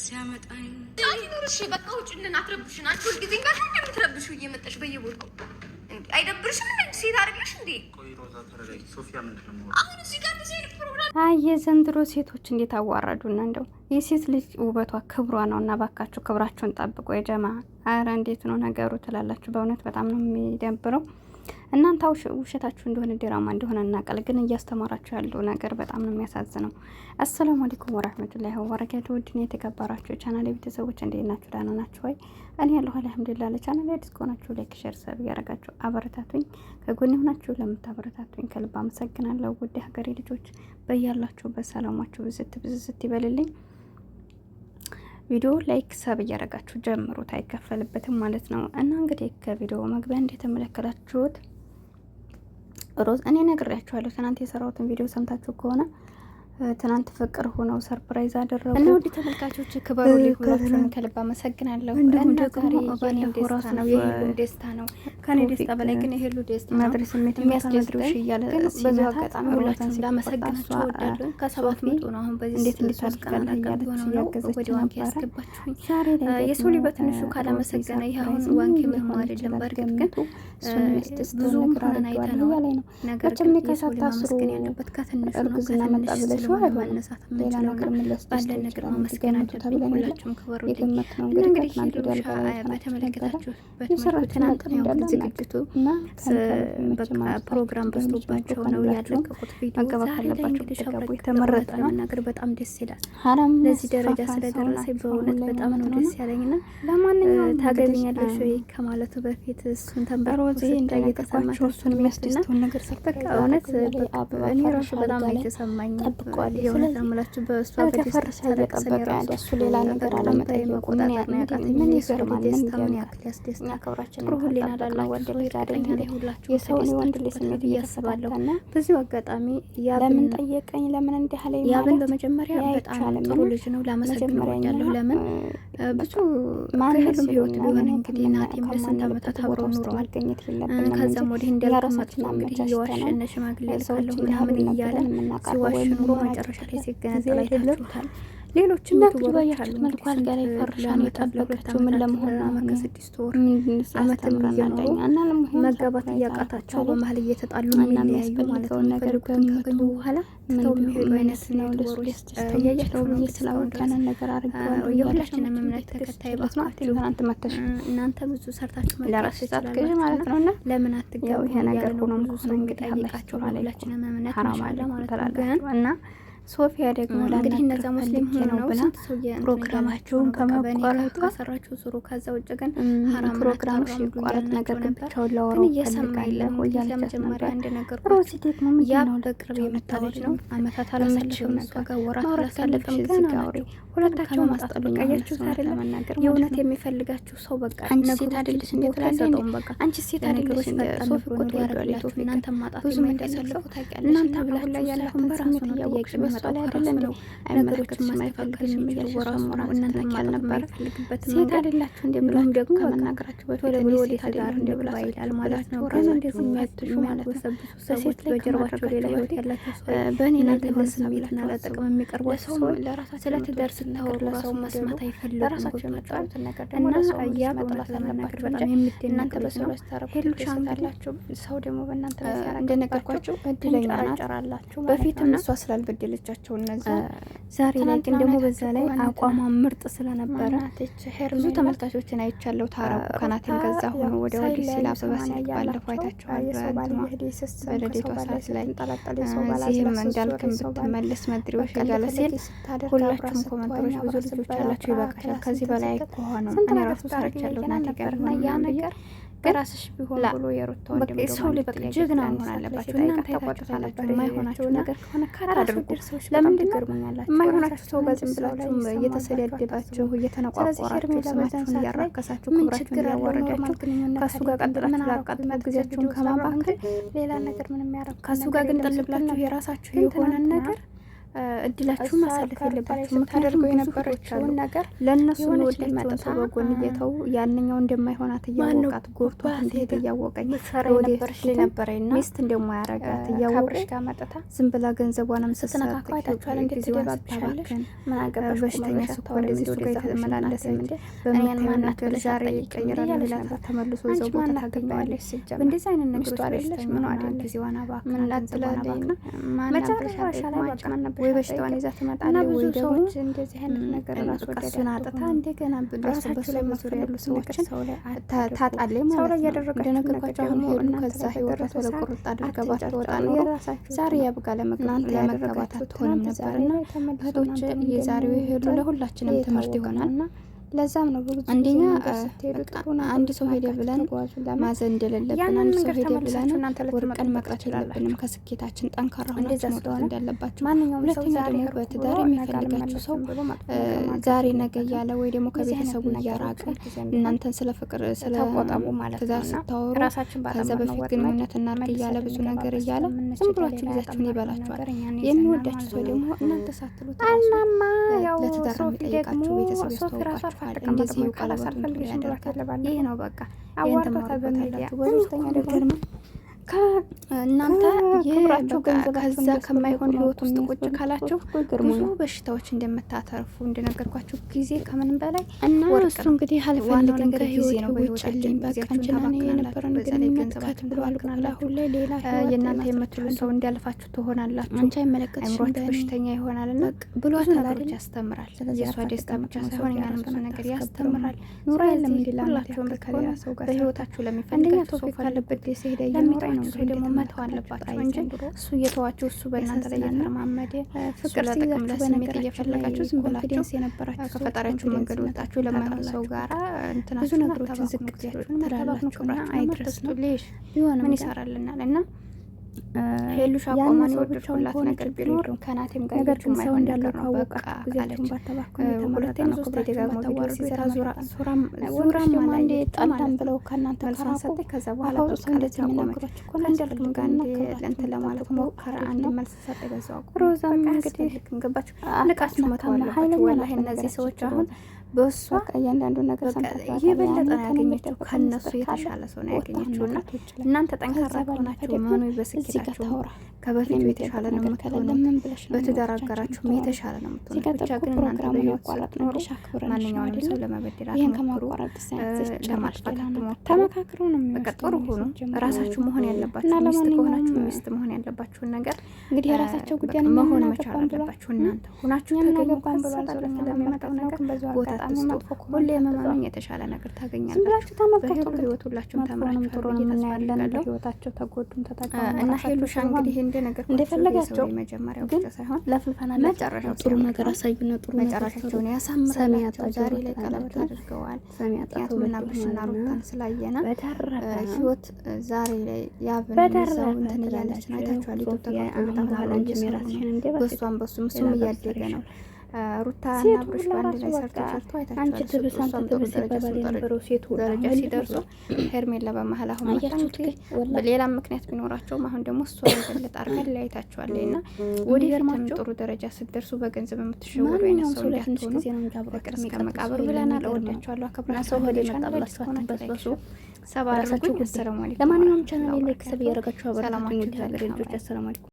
ሲያመጣኝ አይኖርሽ በቃ ውጭልን፣ አትረብሽን። አንቺ ሁልጊዜ ጋር እንደምትረብሹ እየመጣሽ በየቦታው አይደብርሽም? እንዴ ሴት አይደለሽ እንዴ? ቆይ ሮዛ ተረጋጊ። ሶፊያ ምንድን ነው አሁን እዚህ ጋር እንደዚህ አይነት ፕሮግራም? አይ የዘንድሮ ሴቶች እንዴት አዋረዱና! እንደው የሴት ልጅ ውበቷ ክብሯ ነው እና ባካችሁ ክብራችሁን ጠብቁ የጀማ። አረ እንዴት ነው ነገሩ ትላላችሁ። በእውነት በጣም ነው የሚደብረው። እናንተ ውሸታችሁ እንደሆነ ድራማ እንደሆነ እናቀል፣ ግን እያስተማራችሁ ያለው ነገር በጣም ነው የሚያሳዝነው። አሰላሙ አለይኩም ወራህመቱላሂ ወበረካቱሁ። ውድና የተከበራችሁ ቻናል ቤተሰቦች እንዴት ናችሁ? ደህና ናችሁ ወይ? እኔ ያለሁ አልሐምዱሊላህ። ለቻናል አዲስ ከሆናችሁ ላይክ፣ ሼር፣ ሰብ ያደረጋችሁ አበረታቱኝ። ከጎን ሆናችሁ ለምታበረታቱኝ ከልብ አመሰግናለሁ። ውድ ሀገሬ ልጆች በያላችሁበት ሰላማችሁ ብዝት ይበልልኝ። ቪዲዮ ላይክ ሰብ እያደረጋችሁ ጀምሩት፣ አይከፈልበትም ማለት ነው። እና እንግዲህ ከቪዲዮ መግቢያ እንደተመለከታችሁት ሮዝ እኔ ነግሬያችኋለሁ። ትናንት የሰራሁትን ቪዲዮ ሰምታችሁ ከሆነ ትናንት ፍቅር ሆነው ሰርፕራይዝ አደረጉ እና ውድ ተመልካቾች ክበሩ ሁላችሁም ከልብ አመሰግናለሁ። እና ዛሬ የኔም ደስታ ነው የሄሉም ደስታ ነው። ከኔ ደስታ በላይ ግን የሄሉ ደስታ ነው ማድረስ ስሜት የሚያስደስት እያለ በዚህ አጋጣሚ ሁላችሁም ላመሰግናችሁ እወዳለሁ። ከ700 ነው አሁን በዚህ እንዴት እንድታስቀና ያገዘች ወደ ዋንክ ያስገባችሁኝ። የሰው ልጅ በትንሹ ካላመሰገነ ይሄ አሁን ዋንክ ምንም አይደለም። በርግጥ ግን ብዙ ምክራን አይተነው ነገር ግን የሰው ልጅ ማመስገን ያለበት ከትንሹ ነው። ከትንሹ ማነሳት ሌላ ነገር ባለን ነገር ማመስገናቸው ሁላችሁም ክበሩ። እንግዲህ በተመለከታችሁበት መልኩ ትናንት ነው ዝግጅቱ በቃ ፕሮግራም በዝቶባቸው ነው ያለቀቁት። ቪዲዮ ዛሬ የተመረጠ ነው ነገር በጣም ደስ ይላል። ለዚህ ደረጃ ስለደረሰ በእውነት በጣም ነው ደስ ያለኝና ለማንኛውም ታገቢኛለሽ ወይ ከማለቱ በፊት እሱን ተንበሮዚ እንደየተሰማቸው እሱን የሚያስደስተውን ነገር በቃ እውነት እኔ ራሱ በጣም ነው የተሰማኝ። የእውነት አምላችሁ በእሷ በደስታ ተለቀሰኝ ራሱ እሱ ሌላ ነገር አለመጠየቁ ምን ይገርማል። ደስታ ምን ያክል ያስደስታል። ክብራችን ሁሌና ላላ ወንድ ልጅ አይደለም ሁላችሁ የሰው ወንድ ልጅ ስሜት እያስባለሁ። በዚሁ አጋጣሚ ለምን ጠየቀኝ ለምን እንዲህ አለኝ ያብን በመጀመሪያ በጣም ጥሩ ልጅ ነው። ላመሰግነው እወዳለሁ። ለምን ብዙ ማንንም ህይወት ቢሆን እንግዲህ እናቴም ለስንት ዓመታት አብረው ኑሮ ማገኘት የለብንም። ከዛም ወዲህ እንዳልከማችሁ እንግዲህ የዋሸነ ሽማግሌ ልካለሁ ምናምን እያለ ሲዋሽ ኑሮ መጨረሻ ላይ ሲገነጠል አይታችሁታል። ሌሎችም ዩቱበሮች አሉ መልኩ አልጋ ላይ ፈርሻን የጠበቀችው ምን ለመሆን ነው? ከ6 ወር አመትም እየኖሩ መጋባት እያቃታቸው በመሀል እየተጣሉ የሚለያዩ ማለት ነው። ፈልጉትን ካገኙ በኋላ ትተው የሚሄዱ አይነት ዩቱበሮች እያያቸው ነው። ስላወቀንን ነገር አድርገዋል። የሁላችንም እምነት ተከታይ ባስማችሁ እናንተ ብዙ ሰርታችሁ መለራስ ይችላል ማለት ነው። እና ለምን አትገቡ? ይሄ ነገር ሆኖ ነው እንግዲህ ጠይቃችሁ ሁላችንም እምነት ማሻአላ ማለት ነው። እና ሶፊያ ደግሞ እንግዲህ እነዛ ሙስሊም ሆነው ብላ ፕሮግራማቸውን ከመቋረጡ ከሰራችሁ ዙሩ። ከዛ ውጭ ግን ሐራም ፕሮግራም ሲቋረጥ ነገር ግን ብቻውን ላወራው እየሰማይለም ለመጀመሪያ እንደነገርኩ ሮዚ ደግሞ ያ በቅርብ የምታወጅ ነው። አመታት አላሰለችም ነገር ጋር ወራት አላሰለችም ግን አውሪ ሁለታቸው ማስጠበቃያችሁ ዛሬ ለመናገር የእውነት የሚፈልጋችሁ ሰው በቃ አንቺ ሴት አይደለሽ እንዴ ተላሰጠው በቃ አንቺ ሴት አይደለሽ እንዴ ሶፊ ቆጥ ያደረጋችሁ እናንተ ማጣት ምን እንደሰለፉ ታውቂያለሽ። እናንተ ብላችሁ ላይ ያለውን በራሱ ነው ጥያቄ መጣው አይደለም ነው ነገሮችን ማይፈልግም እየወራሱ ነው። እናንተ ያልነበር ሴት አይደላችሁ እንዴ ብላችሁ ደግሞ ከመናገራችሁ በፊት ወደ ወዴት አዳር እንዴ ብላ ይላል ማለት ነው። ራሱ እንደዚህ የሚያጥሹ ማለት ነው። በሴት በጀርባቸው ሌላ ህይወት ያላቸው ሰው በእኔ እናንተ ለስሜትና ለጥቅም የሚቀርቡ ሰው ለራሳቸው ስለትዳር ስታወሩ ለሰው መስማት አይፈልጉም። ለራሳቸው የመጣሉት ነገር ደግሞ ለሰው ያ በመላት ለመናገር በጣም የሚደነቅ በሰው ለስተረፉ ሄሉሻንላችሁ ሰው ደግሞ በእናንተ ላይ ሲያራ እንደነገርኳችሁ እድለኛ ናችሁ። በፊትም እሷ ስላልበደለቻቸው እነዚህ ዛሬ ላይ ግን ደግሞ በዛ ላይ አቋሟ ምርጥ ስለነበረ ብዙ ተመልካቾችን አይቻለሁ። ታረቁ ከናቴም ገዛ ሆኖ ወደ ወዲህ ሲል አበባ ሲል ባለፈው አይታችኋል። በልደቷ ሰዓት ላይ ሲህም እንዳልክም ብትመለስ መድሪዎች ያለ ሲል ሁላችሁም ኮመንተሮች ብዙ ልጆች ያላችሁ ይበቃሻል፣ ከዚህ በላይ ከሆነው እኔ ራሱ ሰርቻለሁ ናቴ ጋር እና ያ ነገር ራስሽ ቢሆን ብሎ የሩታ ወንድም ሰው ሊበቅ ጀግና መሆን አለባችሁ። እናንተ ታቋጣላችሁ የማይሆናችሁ ነገር ከሆነ ካታድርጉ ለምን ትገርሙኛላችሁ? የማይሆናችሁ ሰው በዝም ብላችሁ እየተሰደደባችሁ እየተነቋቋራችሁ ስማችሁን እያራከሳችሁ ክብራችሁን እያወረዳችሁ ከሱ ጋር ቀጥላችሁ ያቃጥላችሁ ጊዜያችሁን ከማባከል ሌላ ነገር ምንም ያረኩ ከሱ ጋር ግን ጥል ብላችሁ የራሳችሁ የሆነ ነገር እድላችሁን ማሳለፍ የለባችሁ። ምክንያቱም የነበረችውን ነገር ለእነሱ የወደዳቸውን ሰው በጎን እየተው ያንኛው እንደማይሆናት እያወቃት ጎርቷት እንደሄደ እያወቀኝ ወደፊት ነበረና ሚስት እንደማያረጋት እያወቀች ዝም ብላ ገንዘቧንም ስትነካካ አይታችኋል። ጊዜዋን ስታባክን በሽተኛ ስኳር እንደዚህ እሱ ጋር የተመላለሰ በምንማናት ዛሬ ይቀይራል ሌላ ተመልሶ እዛው ቦታ ታገኘዋለች። እንደዚህ አይነት ነገሮች አይደለሽ ምን አይደል ጊዜዋን አባክን ላጥላልና መጨረሻ ላይ በቃ ወይ በሽታዋን ይዛ ትመጣለች ወይ ደግሞ እንደዚህ አይነት ነገር ራስ ወደሱን አጥታ እንደገና ራሳቸው ላይ መስሩ ያሉ ሰዎችን ታጣለች ማለት ነው። እንደነገርኳቸው አሁን ሄዱ ከዛ ህይወቷ ለቁርጥ አድርገባት ትወጣ ነው። ዛሬ ያብቃ ለመቅናት ያደረጋት አትሆንም ነበርና እህቶች የዛሬው ሄዱ ለሁላችንም ትምህርት ይሆናልና ለዛም ነው ብዙ አንደኛ አንድ ሰው ሄደ ብለን ማዘን እንደሌለብን አንድ ሰው ሄደ ብለን ወርቀን መቅረት የለብንም። ከስኬታችን ጠንካራ ሆናችሁ መውጣት እንዳለባችሁ። ሁለተኛ ደግሞ በትዳር የሚፈልጋችሁ ሰው ዛሬ ነገ እያለ ወይ ደግሞ ከቤተሰቡ እያራቀ እናንተን ስለ ፍቅር ስለ ትዳር ስታወሩ ከዛ በፊት ግንኙነት እናድርግ እያለ ብዙ ነገር እያለ ዝም ብሏችሁ ጊዜያችሁን ይበላችኋል። የሚወዳችሁ ሰው ደግሞ እናንተ ሳትሉት ለትዳር የሚጠይቃችሁ ቤተሰብ ያስተዋውቃችሁ እንደዚህ ቀለበት አልፈልግሽ ያደርጋል። ይሄ ነው በቃ አዋርታ በሚዲያ በሶስተኛ ደግሞ እናንተ የክብራችሁ ገንዘብ ከዛ ከማይሆን ህይወት ውስጥ ቁጭ ካላችሁ ብዙ በሽታዎች እንደምታተርፉ እንደነገርኳችሁ ጊዜ ከምን በላይ እና እሱ እንግዲህ አልፈልግም ጊዜ ነው በህይወታችን በቃንችና የነበረን ግንኙነት ከት ብሏል። ግን አሁን ላይ ሌላ የእናንተ የምትሉ ሰው እንዲያልፋችሁ ትሆናላችሁ። አንቺ አይመለከትሽም አእምሮአችሁ በሽተኛ ይሆናልና ብሎ ተላልጅ ያስተምራል። የሷ ደስታ ብቻ ሳይሆን እኛንም ብዙ ነገር ያስተምራል። ኑሮ የለም እንዲላላችሁ ከሌላ ሰው ጋር በህይወታችሁ ለሚፈልጋችሁ ሰው ካለበት ደስ ሄደ ያምራይ ነው ደግሞ መተው አለባችሁ እንጂ እሱ እየተዋችሁ እሱ በእናንተ ላይ የተረማመደ ፍቅር ለጥቅም ለስሜት እየፈለጋችሁ ዝም ብላችሁ የነበራችሁ ከፈጣሪያችሁ መንገድ ወጣችሁ ለማይሆን ሰው ጋር እንትና ብዙ ነገሮችን ዝቅ ብላችሁ ተላላችሁና አይድረስ ነው ልሽ ቢሆን ምን ይሰራልናል እና ሄሉሻ ቆማን ወደድኩላት ነገር ቢኖር ከናቴም ጋር ነገር ሰው እንዳለው ካወቃችሁ ጊዜያችሁን ባተባከኑ የተመረጠ ነው። ደጋግሞ ቪዲዮ ሲሰራ ዙራም አንዴ ጣላም ብለው ከእናንተ ከራሰተ ከዛ በኋላ ሰው እንደዚህ የሚናገራችሁ እኮ እንዳልኩም ጋር እንትን ለማለት ሞከረ። አንድ መልስ ሰጠ በዛው ሮዛም እንግዲህ ገባችሁ ንቃችሁ መተዋለ ወላሂ እነዚህ ሰዎች አሁን በሷ እያንዳንዱ ነገር ሰምታችኋል። የበለጠ ነው ያገኘችው ከነሱ የተሻለ ሰው ነው ያገኘችውና እናንተ ጠንካራ ሆናችሁ ማኑ በስኪታችሁ ከበፊቱ የተሻለ ነው የምትሆኑት። በትዳር አጋራችሁም የተሻለ ነው የምትሆኑት። ብቻ ግን እናንተ በየቋረጥ ነው ማንኛውንም ሰው ለመበደል አትሞክሩ፣ ለማጥፋት አትሞክሩ። ተመካክሩ ነው በቀጥሩ ሆኖ ራሳችሁ መሆን ያለባችሁ ሚስት ከሆናችሁ ሚስት መሆን ያለባችሁን ነገር እንግዲህ የራሳቸው ጉዳይ ነው መሆን መቻል አለባችሁ። እናንተ ሆናችሁ ተገኙ ካንበላችሁ ለሚመጣው ነገር ቦታ ሁሌ መማመን የተሻለ ነገር ታገኛላችሁ። ተመልከቱ ህይወት ሁላችሁም ተማራችሁ ጥሩ ነው ምን ያለን ህይወታቸው ተጎዱም ተጠቃሙ እና ሄሉሻ እንግዲህ እንደፈለጋቸው መጀመሪያው ብቻ ሳይሆን ለፍልፈና መጨረሻው ጥሩ ነገር አሳዩና ጥሩ መጨረሻቸውን ያሳምራላችሁ። ዛሬ ላይ ቀለበት አድርገዋል። ያቱና ብሽና ሩታን ስላየና ህይወት ዛሬ ላይ ያብነው እንትን እያለች ነው አይታችኋል። ኢትዮጵያ በኋላ እንጂ ራስሽን በሷም በሱም እሱም እያደገ ነው። ሩታ እና ብሩሽ ባንድ ላይ ሰርቶ አይታችኋል። አንቺ ትብሳን ትብስ በባል የነበረው ሴት ሁሉ ደረጃ ሲደርሱ ሄርሜላ በመሀል አሁን አያችሁት። በሌላ ምክንያት ቢኖራቸውም አሁን ደግሞ እሷ የበለጠ አድርገን ለያይታችኋል እና ወደ ሄርሜላ ጥሩ ደረጃ ስትደርሱ በገንዘብ የምትሸወዱ አይነት ሰው እንዳትሆኑ ፍቅር እስከ መቃብር ብለናል። እወዳችኋለሁ፣ አከብራችኋለሁ። ሰው ሆዴ መጣላችሁ ተበስበሱ ሰባራችሁ ጉድ። ሰላም አለይኩም። ለማንኛውም ቻናሌ ላይክ ሰብ ያደረጋችሁ አበረታቱኝ። ወደ ሀገሬ ልጆች አሰላሙ አለይኩም።